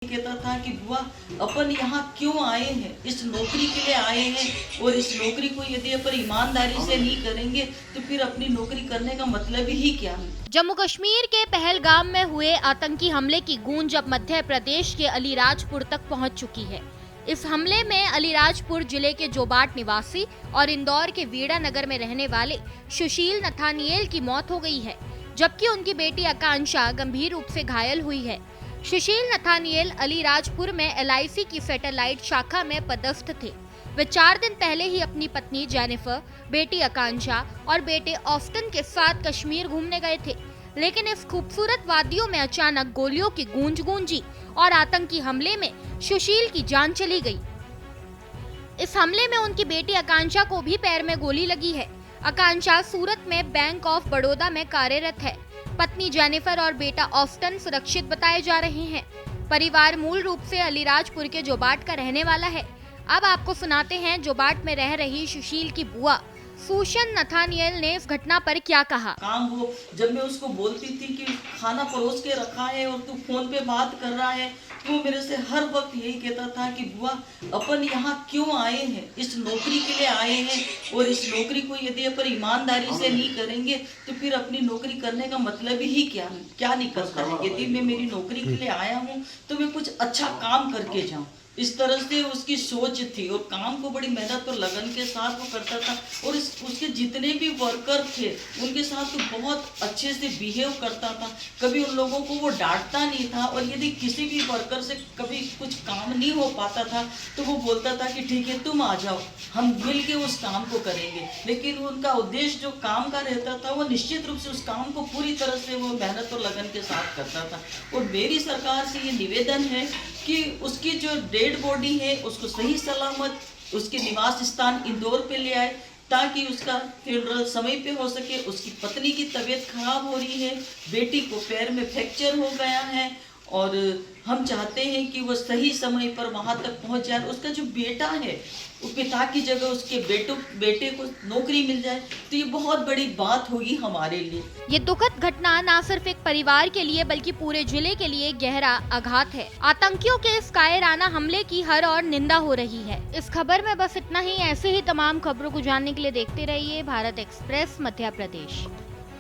कहता था कि बुआ अपन यहाँ क्यों आए हैं, इस नौकरी के लिए आए हैं और इस नौकरी को यदि अपन ईमानदारी से नहीं करेंगे तो फिर अपनी नौकरी करने का मतलब ही क्या है। जम्मू कश्मीर के पहलगाम में हुए आतंकी हमले की गूंज अब मध्य प्रदेश के अलीराजपुर तक पहुंच चुकी है। इस हमले में अलीराजपुर जिले के जोबाट निवासी और इंदौर के वीड़ा नगर में रहने वाले सुशील नथानिएल की मौत हो गई है, जबकि उनकी बेटी आकांक्षा गंभीर रूप से घायल हुई है। सुशील नथानिएल अलीराजपुर में LIC की सैटेलाइट शाखा में पदस्थ थे। वे 4 दिन पहले ही अपनी पत्नी जेनिफर, बेटी आकांक्षा और बेटे ऑस्टिन के साथ कश्मीर घूमने गए थे, लेकिन इस खूबसूरत वादियों में अचानक गोलियों की गूंज गूंजी और आतंकी हमले में सुशील की जान चली गई। इस हमले में उनकी बेटी आकांक्षा को भी पैर में गोली लगी है। आकांक्षा सूरत में बैंक ऑफ बड़ौदा में कार्यरत है। पत्नी जेनिफर और बेटा ऑस्टिन सुरक्षित बताए जा रहे हैं। परिवार मूल रूप से अलीराजपुर के जोबाट का रहने वाला है। अब आपको सुनाते हैं जोबाट में रह रही सुशील की बुआ सुशन नथानिएल ने इस घटना पर क्या कहा। काम वो जब मैं उसको बोलती थी कि खाना परोस के रखा है और तू फोन पे बात कर रहा है, तो मेरे से हर वक्त यही कहता था कि बुआ अपन यहाँ क्यों आए हैं, इस नौकरी के लिए आए हैं और इस नौकरी को यदि अपन ईमानदारी से नहीं करेंगे तो फिर अपनी नौकरी करने का मतलब ही क्या निकल कर है। यदि मैं मेरी नौकरी के लिए आया हूँ तो मैं कुछ अच्छा काम करके जाऊँ, इस तरह से उसकी सोच थी और काम को बड़ी मेहनत और लगन के साथ वो करता था। और उसके जितने भी वर्कर थे उनके साथ तो बहुत अच्छे से बिहेव करता था, कभी उन लोगों को वो डांटता नहीं था। और यदि किसी भी वर्कर से कभी कुछ काम नहीं हो पाता था तो वो बोलता था कि ठीक है तुम आ जाओ, हम मिल के उस काम को करेंगे। लेकिन उनका उद्देश्य जो काम का रहता था वो निश्चित रूप से उस काम को पूरी तरह से वो मेहनत और लगन के साथ करता था। और मेरी सरकार से ये निवेदन है कि उसकी जो डेड बॉडी है उसको सही सलामत उसके निवास स्थान इंदौर पे ले आए, ताकि उसका फ्यूनरल समय पे हो सके। उसकी पत्नी की तबीयत खराब हो रही है, बेटी को पैर में फ्रैक्चर हो गया है और हम चाहते हैं कि वो सही समय पर वहां तक पहुंच जाए। उसका जो बेटा है वो पिता की जगह उसके बेटे को नौकरी मिल जाए तो ये बहुत बड़ी बात होगी हमारे लिए। ये दुखद घटना न सिर्फ एक परिवार के लिए बल्कि पूरे जिले के लिए गहरा आघात है। आतंकियों के इस कायराना हमले की हर और निंदा हो रही है। इस खबर में बस इतना ही। ऐसे ही तमाम खबरों को जानने के लिए देखते रहिए भारत एक्सप्रेस मध्य प्रदेश।